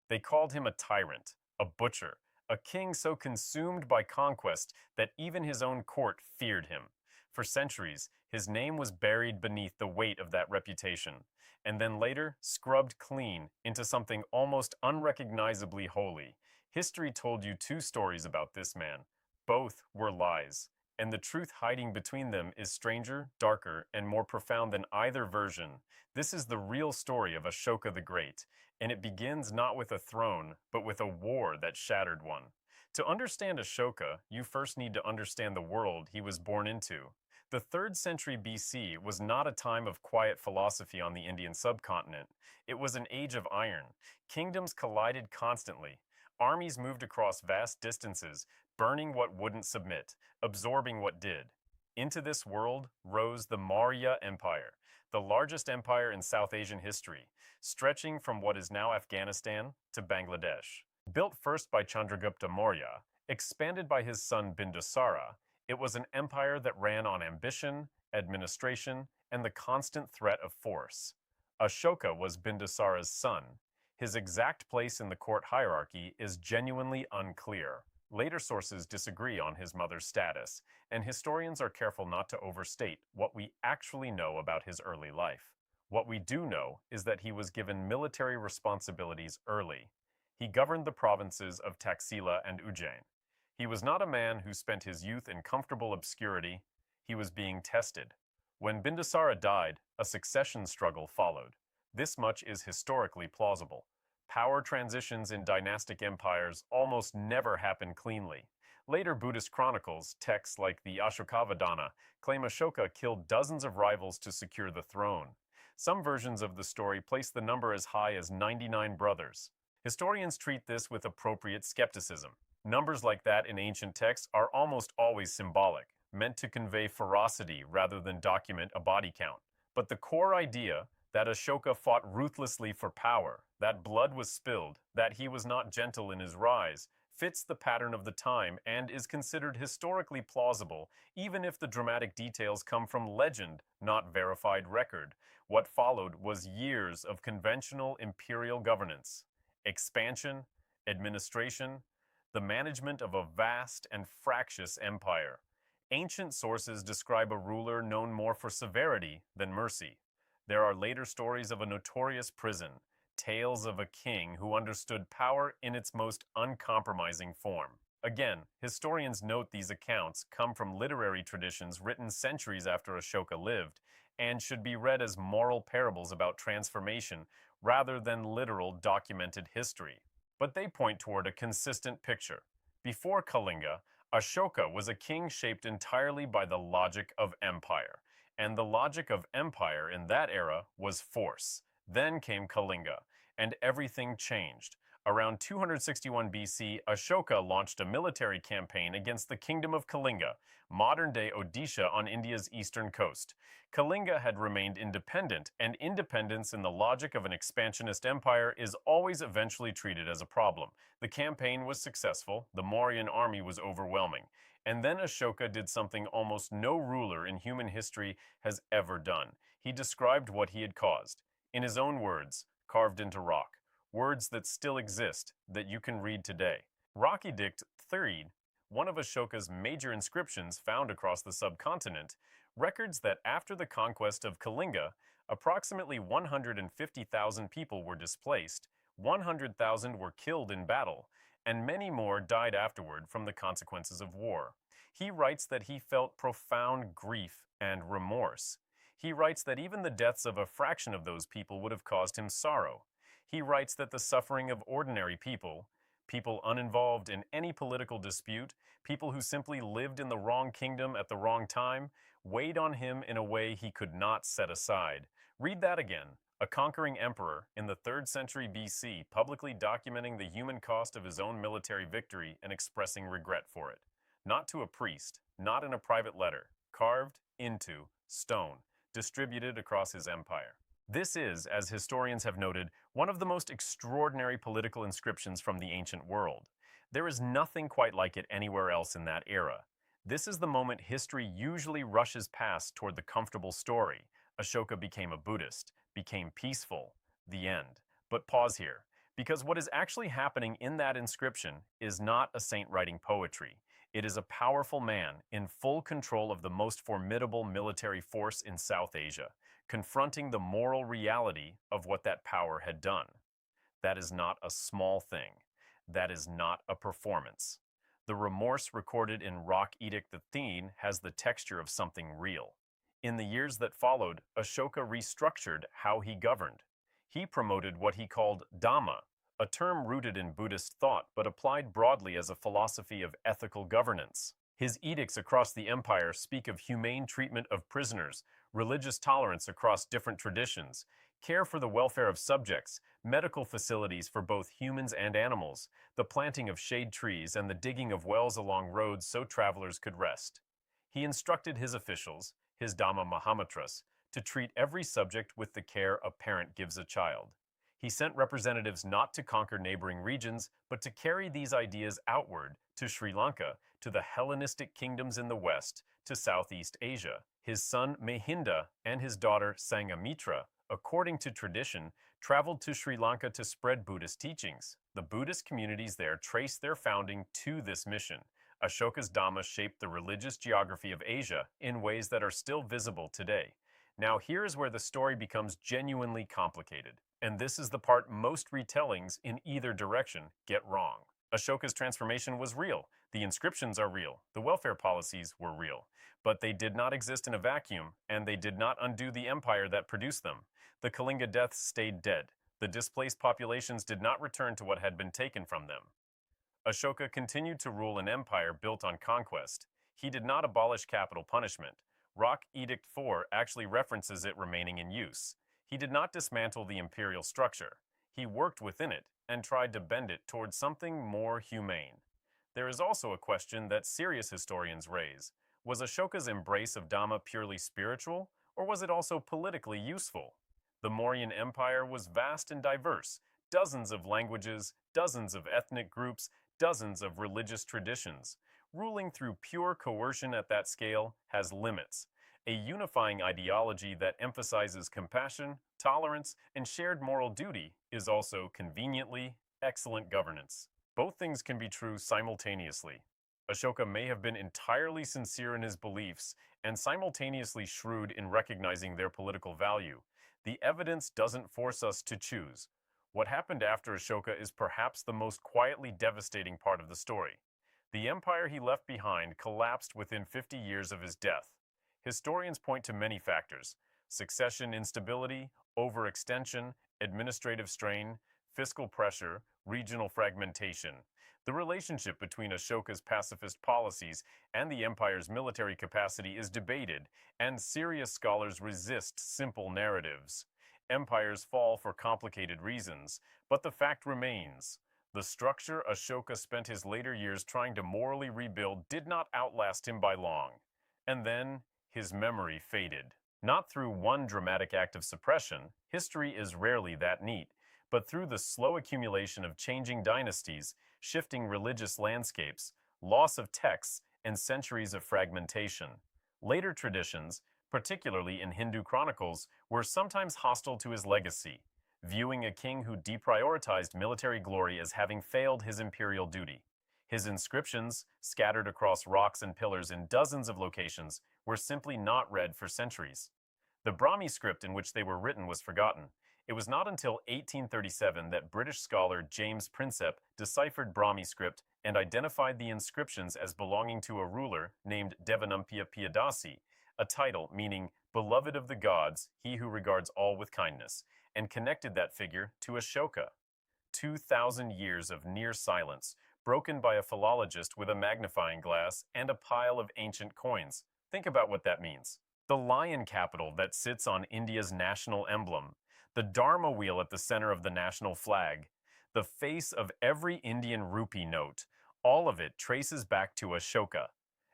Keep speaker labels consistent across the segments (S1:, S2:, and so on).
S1: They called him a tyrant, a butcher, a king so consumed by conquest that even his own court feared him. For centuries, his name was buried beneath the weight of that reputation, and then later scrubbed clean into something almost unrecognizably holy. History told you two stories about this man. Both were lies, and the truth hiding between them is stranger, darker, and more profound than either version. This is the real story of Ashoka the Great, and it begins not with a throne, but with a war that shattered one. To understand Ashoka, you first need to understand the world he was born into. The 3rd century BC was not a time of quiet philosophy on the Indian subcontinent. It was an age of iron. Kingdoms collided constantly. Armies moved across vast distances, burning what wouldn't submit, absorbing what did. Into this world rose the Maurya Empire, the largest empire in South Asian history, stretching from what is now Afghanistan to Bangladesh. Built first by Chandragupta Maurya, expanded by his son Bindusara, it was an empire that ran on ambition, administration, and the constant threat of force. Ashoka was Bindusara's son. His exact place in the court hierarchy is genuinely unclear. Later sources disagree on his mother's status, and historians are careful not to overstate what we actually know about his early life. What we do know is that he was given military responsibilities early. He governed the provinces of Taxila and Ujjain. He was not a man who spent his youth in comfortable obscurity. He was being tested. When Bindusara died, a succession struggle followed. This much is historically plausible. Power transitions in dynastic empires almost never happen cleanly. Later Buddhist chronicles, texts like the Ashokavadana, claim Ashoka killed dozens of rivals to secure the throne. Some versions of the story place the number as high as 99 brothers. Historians treat this with appropriate skepticism. Numbers like that in ancient texts are almost always symbolic, meant to convey ferocity rather than document a body count. But the core idea that Ashoka fought ruthlessly for power, that blood was spilled, that he was not gentle in his rise, fits the pattern of the time and is considered historically plausible, even if the dramatic details come from legend, not verified record. What followed was years of conventional imperial governance, expansion, administration, the management of a vast and fractious empire. Ancient sources describe a ruler known more for severity than mercy. There are later stories of a notorious prison, tales of a king who understood power in its most uncompromising form. Again, historians note these accounts come from literary traditions written centuries after Ashoka lived and should be read as moral parables about transformation rather than literal documented history. But they point toward a consistent picture. Before Kalinga, Ashoka was a king shaped entirely by the logic of empire. And the logic of empire in that era was force. Then came Kalinga, and everything changed. Around 261 BC, Ashoka launched a military campaign against the kingdom of Kalinga, modern-day Odisha on India's eastern coast. Kalinga had remained independent, and independence in the logic of an expansionist empire is always eventually treated as a problem. The campaign was successful, the Mauryan army was overwhelming. And then Ashoka did something almost no ruler in human history has ever done. He described what he had caused. In his own words, carved into rock. Words that still exist, that you can read today. Rock Edict XIII, one of Ashoka's major inscriptions found across the subcontinent, records that after the conquest of Kalinga, approximately 150,000 people were displaced, 100,000 were killed in battle, and many more died afterward from the consequences of war. He writes that he felt profound grief and remorse. He writes that even the deaths of a fraction of those people would have caused him sorrow. He writes that the suffering of ordinary people, people uninvolved in any political dispute, people who simply lived in the wrong kingdom at the wrong time, weighed on him in a way he could not set aside. Read that again. A conquering emperor in the 3rd century BC publicly documenting the human cost of his own military victory and expressing regret for it. Not to a priest, not in a private letter, carved into stone, distributed across his empire. This is, as historians have noted, one of the most extraordinary political inscriptions from the ancient world. There is nothing quite like it anywhere else in that era. This is the moment history usually rushes past toward the comfortable story. Ashoka became a Buddhist, became peaceful, the end. But pause here, Because what is actually happening in that inscription is not a saint writing poetry. It is a powerful man in full control of the most formidable military force in South Asia, confronting the moral reality of what that power had done. That is not a small thing. That is not a performance. The remorse recorded in Rock Edict XIII has the texture of something real. In the years that followed, Ashoka restructured how he governed. He promoted what he called Dhamma, a term rooted in Buddhist thought but applied broadly as a philosophy of ethical governance. His edicts across the empire speak of humane treatment of prisoners, religious tolerance across different traditions, care for the welfare of subjects, medical facilities for both humans and animals, the planting of shade trees, and the digging of wells along roads so travelers could rest. He instructed his officials, his Dhamma Mahamatras, to treat every subject with the care a parent gives a child. He sent representatives not to conquer neighboring regions, but to carry these ideas outward to Sri Lanka, to the Hellenistic kingdoms in the west, to Southeast Asia. His son Mahinda and his daughter Sanghamitra, according to tradition, traveled to Sri Lanka to spread Buddhist teachings. The Buddhist communities there trace their founding to this mission. Ashoka's Dhamma shaped the religious geography of Asia in ways that are still visible today. Now here is where the story becomes genuinely complicated. And this is the part most retellings in either direction get wrong. Ashoka's transformation was real. The inscriptions are real. The welfare policies were real. But they did not exist in a vacuum, and they did not undo the empire that produced them. The Kalinga deaths stayed dead. The displaced populations did not return to what had been taken from them. Ashoka continued to rule an empire built on conquest. He did not abolish capital punishment. Rock Edict IV actually references it remaining in use. He did not dismantle the imperial structure. He worked within it and tried to bend it towards something more humane. There is also a question that serious historians raise. Was Ashoka's embrace of Dhamma purely spiritual, or was it also politically useful? The Mauryan Empire was vast and diverse, dozens of languages, dozens of ethnic groups, dozens of religious traditions. Ruling through pure coercion at that scale has limits. A unifying ideology that emphasizes compassion, tolerance, and shared moral duty is also, conveniently, excellent governance. Both things can be true simultaneously. Ashoka may have been entirely sincere in his beliefs and simultaneously shrewd in recognizing their political value. The evidence doesn't force us to choose. What happened after Ashoka is perhaps the most quietly devastating part of the story. The empire he left behind collapsed within 50 years of his death. Historians point to many factors: succession instability, overextension, administrative strain, fiscal pressure, regional fragmentation. The relationship between Ashoka's pacifist policies and the empire's military capacity is debated, and serious scholars resist simple narratives. Empires fall for complicated reasons, but the fact remains. The structure Ashoka spent his later years trying to morally rebuild did not outlast him by long. And then, his memory faded. Not through one dramatic act of suppression, history is rarely that neat, but through the slow accumulation of changing dynasties, shifting religious landscapes, loss of texts, and centuries of fragmentation. Later traditions, particularly in Hindu chronicles, were sometimes hostile to his legacy, viewing a king who deprioritized military glory as having failed his imperial duty. His inscriptions, scattered across rocks and pillars in dozens of locations, were simply not read for centuries. The Brahmi script in which they were written was forgotten. It was not until 1837 that British scholar James Prinsep deciphered Brahmi script and identified the inscriptions as belonging to a ruler named Devanampiya Piyadasi, a title meaning beloved of the gods, he who regards all with kindness, and connected that figure to Ashoka. 2,000 years of near silence, broken by a philologist with a magnifying glass and a pile of ancient coins. Think about what that means. The lion capital that sits on India's national emblem, the Dharma wheel at the center of the national flag, the face of every Indian rupee note, all of it traces back to Ashoka.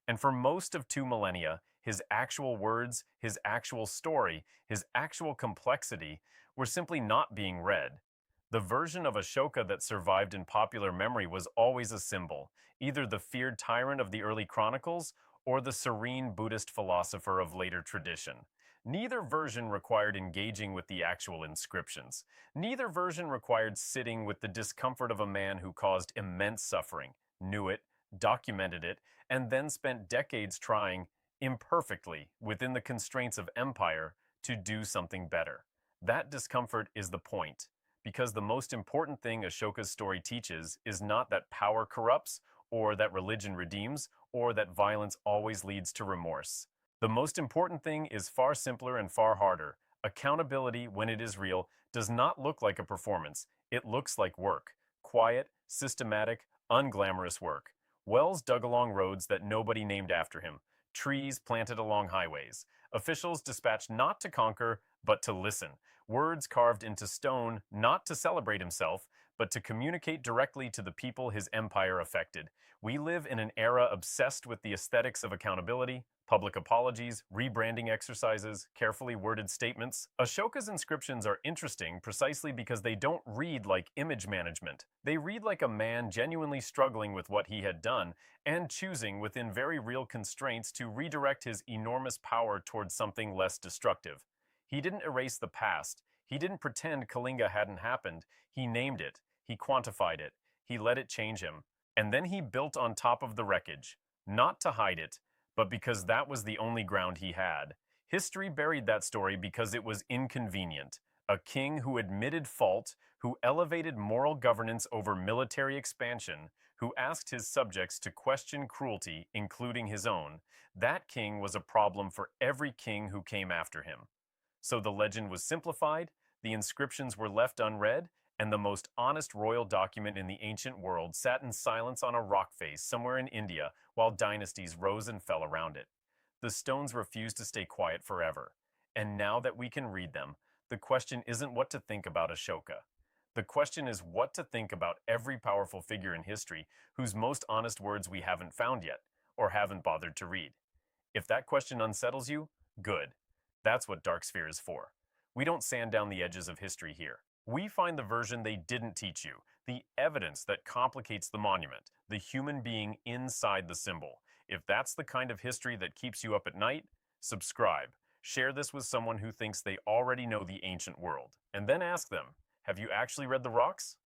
S1: And for most of 2 millennia, his actual words, his actual story, his actual complexity were simply not being read. The version of Ashoka that survived in popular memory was always a symbol, either the feared tyrant of the early chronicles or the serene Buddhist philosopher of later tradition. Neither version required engaging with the actual inscriptions. Neither version required sitting with the discomfort of a man who caused immense suffering, knew it, documented it, and then spent decades trying, imperfectly, within the constraints of empire, to do something better. That discomfort is the point, because the most important thing Ashoka's story teaches is not that power corrupts, or that religion redeems, or that violence always leads to remorse. The most important thing is far simpler and far harder. Accountability, when it is real, does not look like a performance. It looks like work. Quiet, systematic, unglamorous work. Wells dug along roads that nobody named after him. Trees planted along highways. Officials dispatched not to conquer, but to listen. Words carved into stone, not to celebrate himself, but to communicate directly to the people his empire affected. We live in an era obsessed with the aesthetics of accountability, public apologies, rebranding exercises, carefully worded statements. Ashoka's inscriptions are interesting precisely because they don't read like image management. They read like a man genuinely struggling with what he had done and choosing within very real constraints to redirect his enormous power towards something less destructive. He didn't erase the past. He didn't pretend Kalinga hadn't happened. He named it. He quantified it. He let it change him. And then he built on top of the wreckage, not to hide it, but because that was the only ground he had. History buried that story because it was inconvenient. A king who admitted fault, who elevated moral governance over military expansion, who asked his subjects to question cruelty, including his own, that king was a problem for every king who came after him. So the legend was simplified, the inscriptions were left unread, and the most honest royal document in the ancient world sat in silence on a rock face somewhere in India while dynasties rose and fell around it. The stones refused to stay quiet forever. And now that we can read them, the question isn't what to think about Ashoka. The question is what to think about every powerful figure in history whose most honest words we haven't found yet, or haven't bothered to read. If that question unsettles you, good. That's what Dark Sphere is for. We don't sand down the edges of history here. We find the version they didn't teach you, the evidence that complicates the monument, the human being inside the symbol. If that's the kind of history that keeps you up at night, subscribe. Share this with someone who thinks they already know the ancient world. And then ask them, have you actually read the rocks?